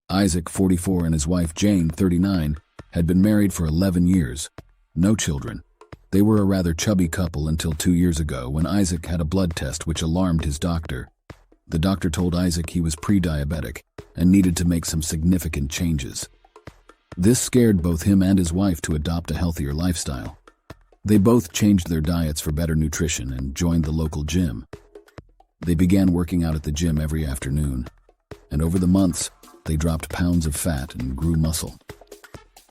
Isaac, 44, and his wife Jane, 39, had been married for 11 years. No children. They were a rather chubby couple until 2 years ago when Isaac had a blood test which alarmed his doctor. The doctor told Isaac he was pre-diabetic and needed to make some significant changes. This scared both him and his wife to adopt a healthier lifestyle. They both changed their diets for better nutrition and joined the local gym. They began working out at the gym every afternoon, and over the months, they dropped pounds of fat and grew muscle.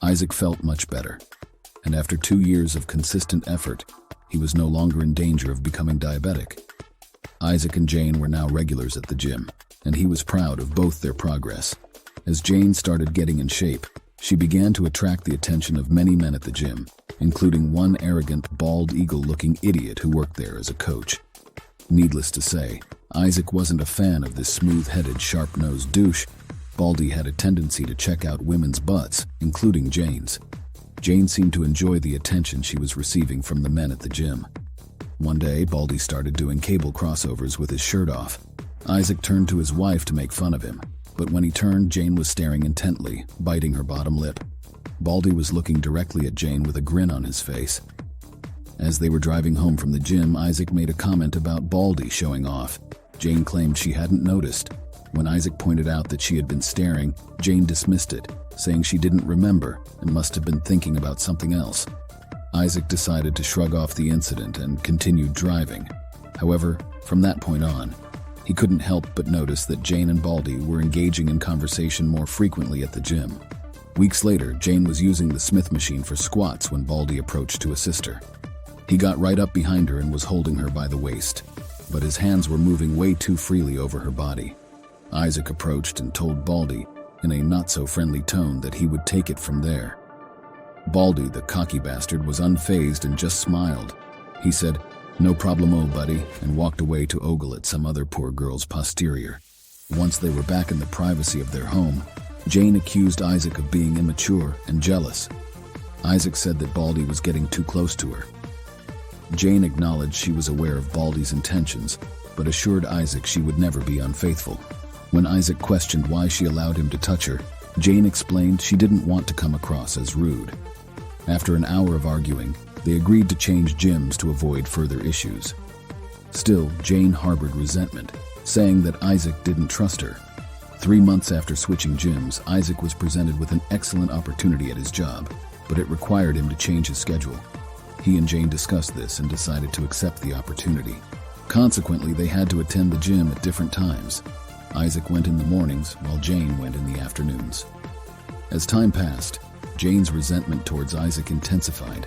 Isaac felt much better, and after 2 years of consistent effort, he was no longer in danger of becoming diabetic. Isaac and Jane were now regulars at the gym, and he was proud of both their progress. As Jane started getting in shape, she began to attract the attention of many men at the gym, including one arrogant, bald eagle-looking idiot who worked there as a coach. Needless to say, Isaac wasn't a fan of this smooth-headed, sharp-nosed douche. Baldy had a tendency to check out women's butts, including Jane's. Jane seemed to enjoy the attention she was receiving from the men at the gym. One day, Baldy started doing cable crossovers with his shirt off. Isaac turned to his wife to make fun of him, but when he turned, Jane was staring intently, biting her bottom lip. Baldy was looking directly at Jane with a grin on his face. As they were driving home from the gym, Isaac made a comment about Baldy showing off. Jane claimed she hadn't noticed. When Isaac pointed out that she had been staring, Jane dismissed it, saying she didn't remember and must have been thinking about something else. Isaac decided to shrug off the incident and continued driving. However, from that point on, he couldn't help but notice that Jane and Baldy were engaging in conversation more frequently at the gym. Weeks later, Jane was using the Smith machine for squats when Baldy approached to assist her. He got right up behind her and was holding her by the waist, but his hands were moving way too freely over her body. Isaac approached and told Baldy, in a not-so-friendly tone, that he would take it from there. Baldy, the cocky bastard, was unfazed and just smiled. He said, "No problemo, buddy," and walked away to ogle at some other poor girl's posterior. Once they were back in the privacy of their home, Jane accused Isaac of being immature and jealous. Isaac said that Baldy was getting too close to her. Jane acknowledged she was aware of Baldy's intentions, but assured Isaac she would never be unfaithful. When Isaac questioned why she allowed him to touch her, Jane explained she didn't want to come across as rude. After an hour of arguing, they agreed to change gyms to avoid further issues. Still, Jane harbored resentment, saying that Isaac didn't trust her. 3 months after switching gyms, Isaac was presented with an excellent opportunity at his job, but it required him to change his schedule. He and Jane discussed this and decided to accept the opportunity. Consequently, they had to attend the gym at different times. Isaac went in the mornings, while Jane went in the afternoons. As time passed, Jane's resentment towards Isaac intensified,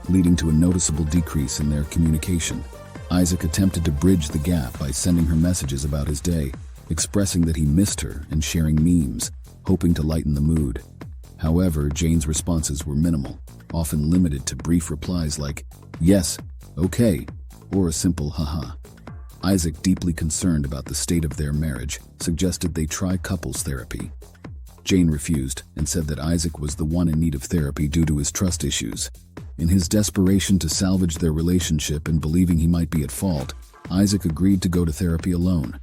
leading to a noticeable decrease in their communication. Isaac attempted to bridge the gap by sending her messages about his day, expressing that he missed her and sharing memes, hoping to lighten the mood. However, Jane's responses were minimal, often limited to brief replies like, "Yes, okay," or a simple haha. Isaac, deeply concerned about the state of their marriage, suggested they try couples therapy. Jane refused and said that Isaac was the one in need of therapy due to his trust issues. In his desperation to salvage their relationship and believing he might be at fault, Isaac agreed to go to therapy alone.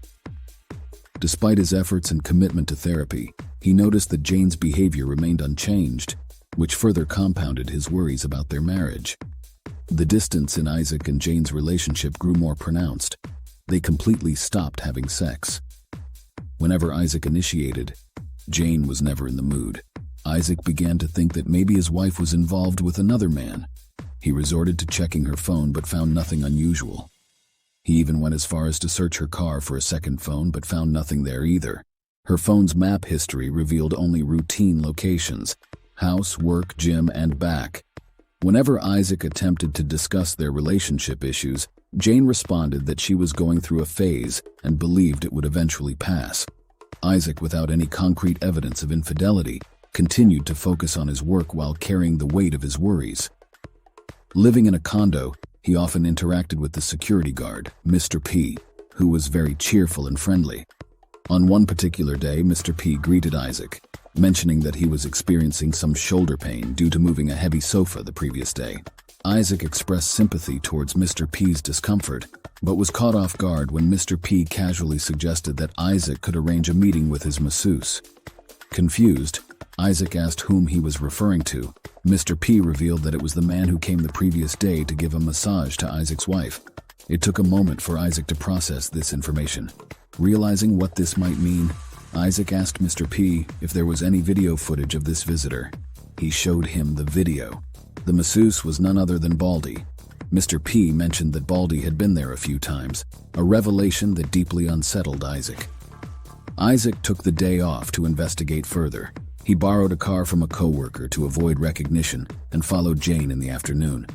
Despite his efforts and commitment to therapy, he noticed that Jane's behavior remained unchanged, which further compounded his worries about their marriage. The distance in Isaac and Jane's relationship grew more pronounced. They completely stopped having sex. Whenever Isaac initiated, Jane was never in the mood. Isaac began to think that maybe his wife was involved with another man. He resorted to checking her phone but found nothing unusual. He even went as far as to search her car for a second phone but found nothing there either. Her phone's map history revealed only routine locations: house, work, gym, and back. Whenever Isaac attempted to discuss their relationship issues, Jane responded that she was going through a phase and believed it would eventually pass. Isaac, without any concrete evidence of infidelity, continued to focus on his work while carrying the weight of his worries. Living in a condo, he often interacted with the security guard, Mr. P, who was very cheerful and friendly. On one particular day, Mr. P greeted Isaac, mentioning that he was experiencing some shoulder pain due to moving a heavy sofa the previous day. Isaac expressed sympathy towards Mr. P's discomfort, but was caught off guard when Mr. P casually suggested that Isaac could arrange a meeting with his masseuse. Confused, Isaac asked whom he was referring to. Mr. P revealed that it was the man who came the previous day to give a massage to Isaac's wife. It took a moment for Isaac to process this information. Realizing what this might mean, Isaac asked Mr. P if there was any video footage of this visitor. He showed him the video. The masseuse was none other than Baldy. Mr. P mentioned that Baldy had been there a few times, a revelation that deeply unsettled Isaac. Isaac took the day off to investigate further. He borrowed a car from a coworker to avoid recognition and followed Jane in the afternoon.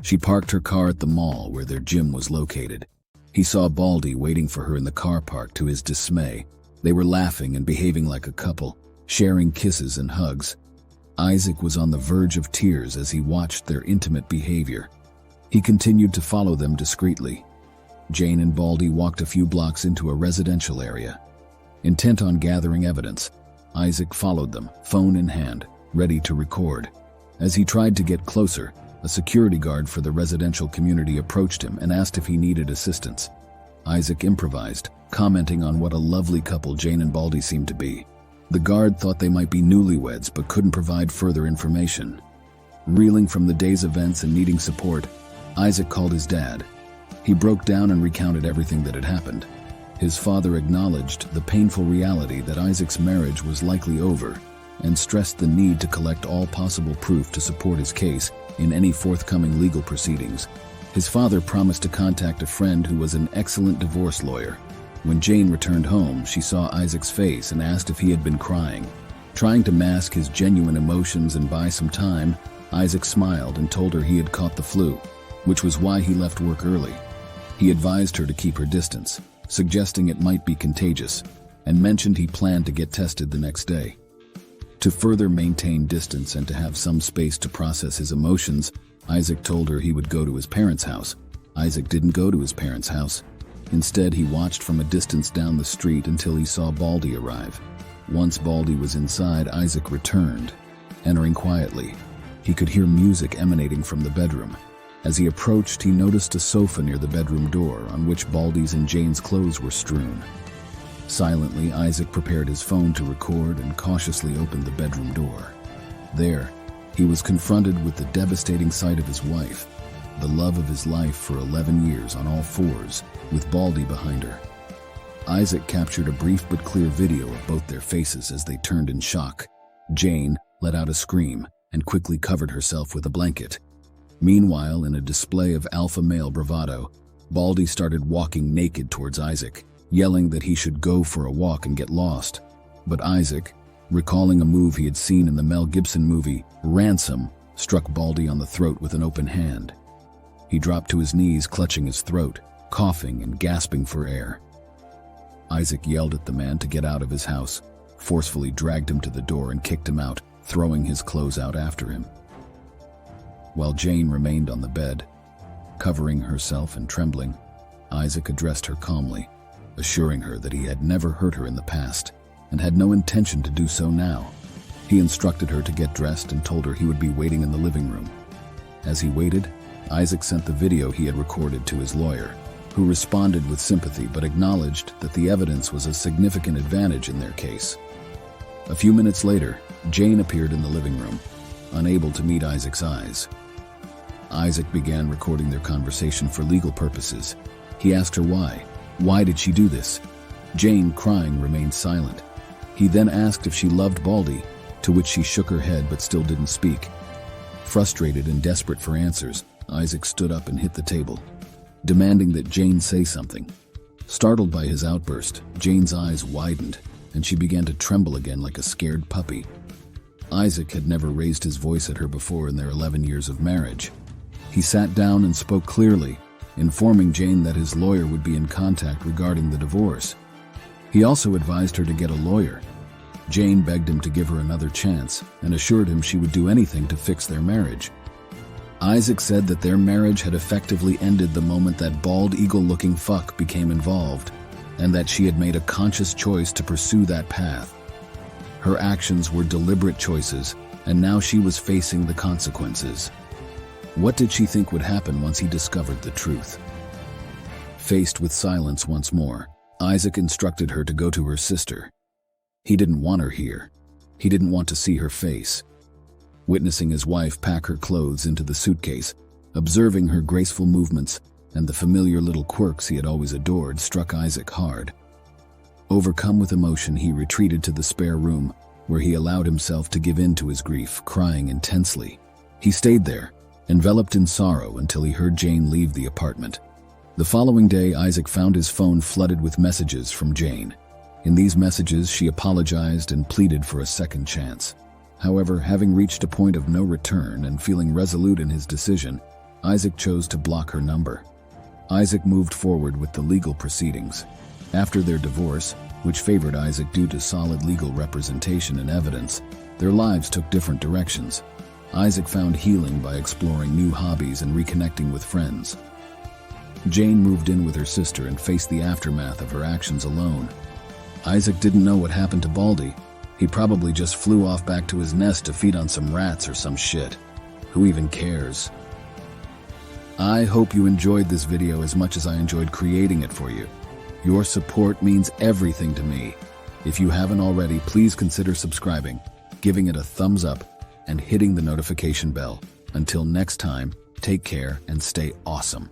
She parked her car at the mall where their gym was located. He saw Baldy waiting for her in the car park. To his dismay, they were laughing and behaving like a couple, sharing kisses and hugs. Isaac was on the verge of tears as he watched their intimate behavior. He continued to follow them discreetly. Jane and Baldy walked a few blocks into a residential area. Intent on gathering evidence, Isaac followed them, phone in hand, ready to record. As he tried to get closer, a security guard for the residential community approached him and asked if he needed assistance. Isaac improvised, commenting on what a lovely couple Jane and Baldy seemed to be. The guard thought they might be newlyweds but couldn't provide further information. Reeling from the day's events and needing support, Isaac called his dad. He broke down and recounted everything that had happened. His father acknowledged the painful reality that Isaac's marriage was likely over and stressed the need to collect all possible proof to support his case in any forthcoming legal proceedings. His father promised to contact a friend who was an excellent divorce lawyer. When Jane returned home, she saw Isaac's face and asked if he had been crying. Trying to mask his genuine emotions and buy some time, Isaac smiled and told her he had caught the flu, which was why he left work early. He advised her to keep her distance, suggesting it might be contagious, and mentioned he planned to get tested the next day. To further maintain distance and to have some space to process his emotions, Isaac told her he would go to his parents' house. Isaac didn't go to his parents' house. Instead, he watched from a distance down the street until he saw Baldy arrive. Once Baldy was inside, Isaac returned, entering quietly. He could hear music emanating from the bedroom. As he approached, he noticed a sofa near the bedroom door on which Baldy's and Jane's clothes were strewn. Silently, Isaac prepared his phone to record and cautiously opened the bedroom door. There, he was confronted with the devastating sight of his wife, the love of his life for 11 years, on all fours, with Baldy behind her. Isaac captured a brief but clear video of both their faces as they turned in shock. Jane let out a scream and quickly covered herself with a blanket. Meanwhile, in a display of alpha male bravado, Baldy started walking naked towards Isaac, yelling that he should go for a walk and get lost. But Isaac, recalling a move he had seen in the Mel Gibson movie Ransom, struck Baldy on the throat with an open hand. He dropped to his knees, clutching his throat, coughing and gasping for air. Isaac yelled at the man to get out of his house, forcefully dragged him to the door and kicked him out, throwing his clothes out after him. While Jane remained on the bed, covering herself and trembling, Isaac addressed her calmly, assuring her that he had never hurt her in the past and had no intention to do so now. He instructed her to get dressed and told her he would be waiting in the living room. As he waited, Isaac sent the video he had recorded to his lawyer, who responded with sympathy but acknowledged that the evidence was a significant advantage in their case. A few minutes later, Jane appeared in the living room, unable to meet Isaac's eyes. Isaac began recording their conversation for legal purposes. He asked her why. Why did she do this? Jane, crying, remained silent. He then asked if she loved Baldy, to which she shook her head but still didn't speak. Frustrated and desperate for answers, Isaac stood up and hit the table, demanding that Jane say something. Startled by his outburst, Jane's eyes widened, and she began to tremble again like a scared puppy. Isaac had never raised his voice at her before in their 11 years of marriage. He sat down and spoke clearly, informing Jane that his lawyer would be in contact regarding the divorce. He also advised her to get a lawyer. Jane begged him to give her another chance and assured him she would do anything to fix their marriage. Isaac said that their marriage had effectively ended the moment that bald eagle-looking fuck became involved, and that she had made a conscious choice to pursue that path. Her actions were deliberate choices, and now she was facing the consequences. What did she think would happen once he discovered the truth? Faced with silence once more, Isaac instructed her to go to her sister. He didn't want her here. He didn't want to see her face. Witnessing his wife pack her clothes into the suitcase, observing her graceful movements and the familiar little quirks he had always adored struck Isaac hard. Overcome with emotion, he retreated to the spare room, where he allowed himself to give in to his grief, crying intensely. He stayed there, enveloped in sorrow, until he heard Jane leave the apartment. The following day, Isaac found his phone flooded with messages from Jane. In these messages, she apologized and pleaded for a second chance. However, having reached a point of no return and feeling resolute in his decision, Isaac chose to block her number. Isaac moved forward with the legal proceedings. After their divorce, which favored Isaac due to solid legal representation and evidence, their lives took different directions. Isaac found healing by exploring new hobbies and reconnecting with friends. Jane moved in with her sister and faced the aftermath of her actions alone. Isaac didn't know what happened to Baldy. He probably just flew off back to his nest to feed on some rats or some shit. Who even cares? I hope you enjoyed this video as much as I enjoyed creating it for you. Your support means everything to me. If you haven't already, please consider subscribing, giving it a thumbs up, and hitting the notification bell. Until next time, take care and stay awesome.